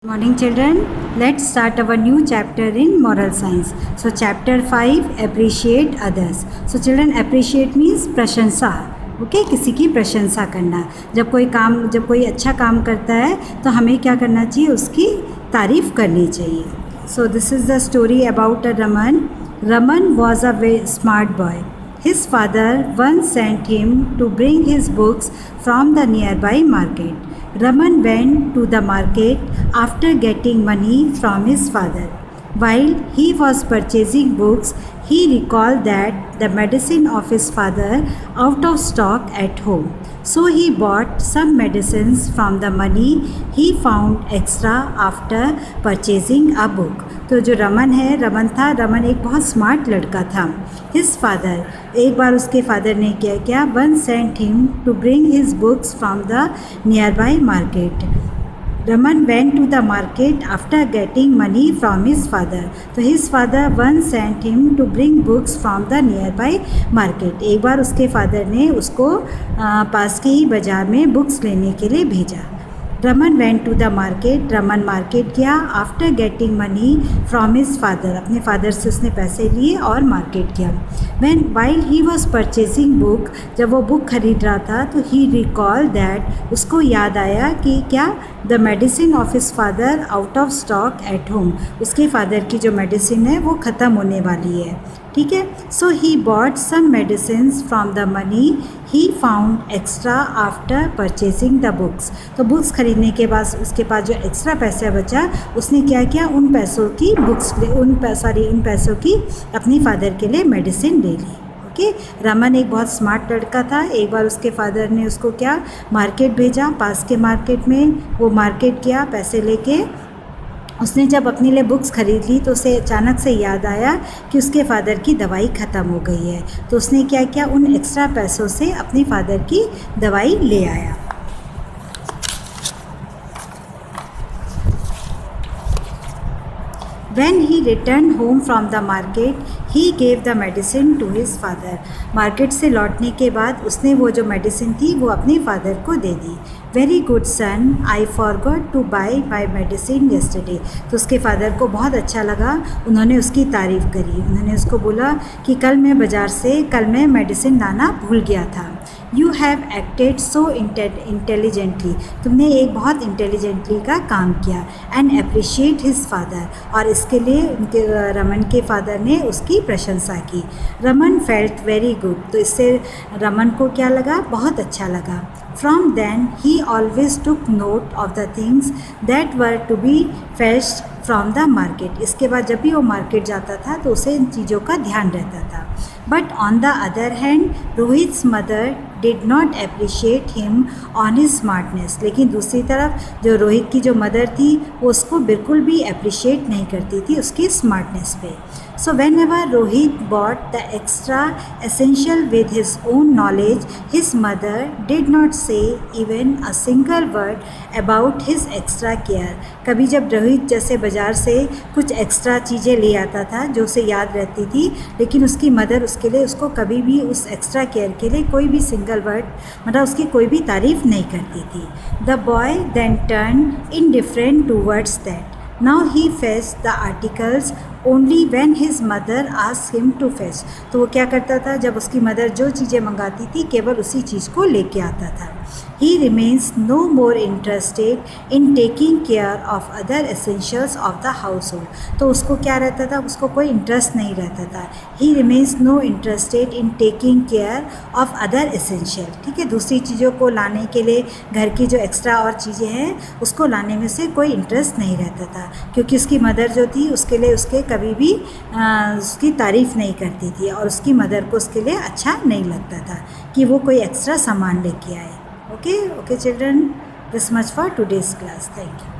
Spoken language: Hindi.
Morning children, let's start our new chapter in moral science. So chapter 5, appreciate others. So children, appreciate means प्रशंसा. ओके किसी की प्रशंसा करना. जब कोई अच्छा काम करता है तो हमें क्या करना चाहिए, उसकी तारीफ़ करनी चाहिए. So this is the story about a Raman. Raman was a very smart boy. His father once sent him to bring his books from the nearby market. Raman went to the market after getting money from his father. While he was purchasing books, he recalled that the medicine of his father out of stock at home. So he bought some medicines from the money he found extra after purchasing a book. तो जो रमन एक बहुत स्मार्ट लड़का था. हिज फादर, एक बार उसके फादर ने क्या once sent him to bring his books from the nearby market. Raman went to the market after getting money from his father. तो his father once sent him to bring books from the nearby market. एक बार उसके फादर ने उसको पास के ही बाज़ार में बुक्स लेने के लिए भेजा. Raman went to the market. Raman market गया after getting money from his father. अपने फादर से उसने पैसे लिए और मार्केट गया. While he was purchasing book, जब वो बुक खरीद रहा था तो ही रिकॉल दैट, उसको याद आया कि क्या the medicine of his father out of stock at home. उसके फादर की जो मेडिसिन है वो ख़त्म होने वाली है. ठीक है. So he bought some medicines from the money he found extra after purchasing the books. तो बुक्स खरीदने के बाद उसके पास जो एक्स्ट्रा पैसा बचा, उसने क्या किया, उन पैसों की अपनी फादर के लिए मेडिसिन ले ली. ओके. रमन एक बहुत स्मार्ट लड़का था. एक बार उसके फादर ने उसको मार्केट भेजा, पास के मार्केट में. वो मार्केट गया पैसे लेके. उसने जब अपने लिए बुक्स खरीद ली तो उसे अचानक से याद आया कि उसके फादर की दवाई ख़त्म हो गई है. तो उसने क्या किया, उन एक्स्ट्रा पैसों से अपने फादर की दवाई ले आया. When he returned home from the market, he gave the medicine to his father. Market से लौटने के बाद उसने वो जो मेडिसिन थी वो अपने फादर को दे दी. Very good son, I forgot to buy my medicine yesterday. तो उसके फादर को बहुत अच्छा लगा, उन्होंने उसकी तारीफ़ करी. उन्होंने उसको बोला कि कल मैं मेडिसिन लाना भूल गया था. You have acted so intelligently. तुमने एक बहुत इंटेलिजेंटली का काम किया. And appreciate his father. और इसके लिए रमन के फादर ने उसकी प्रशंसा की. Raman felt very good. तो इससे रमन को क्या लगा, बहुत अच्छा लगा. From then he always took note of the things that were to be fetched from the market. इसके बाद जब भी वो मार्केट जाता था तो उसे इन चीज़ों का ध्यान रहता था. But on the other hand, Rohit's mother did not appreciate him on his smartness. लेकिन दूसरी तरफ जो रोहित की जो मदर थी वो उसको बिल्कुल भी अप्रिशिएट नहीं करती थी उसकी स्मार्टनेस पे. So whenever Rohit bought the extra essential with his own knowledge, his mother did not say even a single word about his extra care. कभी जब रोहित जैसे बाज़ार से कुछ एक्स्ट्रा चीज़ें ले आता था जो उसे याद रहती थी, लेकिन उसकी मदर उसके लिए उसको कभी भी उस एक्स्ट्रा केयर के लिए कोई भी सिंगल वर्ड, मतलब उसकी कोई भी तारीफ़ नहीं करती थी. The boy then turn indifferent towards that. Now he fetched the articles only when his mother asked him to fetch. तो वो क्या करता था, जब उसकी मदर जो चीज़ें मंगाती थी केवल उसी चीज़ को लेके आता था. He remains no more interested in taking care of other essentials of the household. तो उसको क्या रहता था, उसको कोई इंटरेस्ट नहीं रहता था. He remains no interested in taking care of other essential. ठीक है. दूसरी चीज़ों को लाने के लिए, घर की जो एक्स्ट्रा और चीज़ें हैं उसको लाने में से कोई इंटरेस्ट नहीं रहता था, क्योंकि उसकी मदर जो थी उसके लिए उसके कभी भी उसकी तारीफ़ नहीं करती थी और उसकी मदर को उसके लिए अच्छा नहीं लगता था कि वो कोई एक्स्ट्रा सामान लेके आए. Okay children, this much for today's class. Thank you.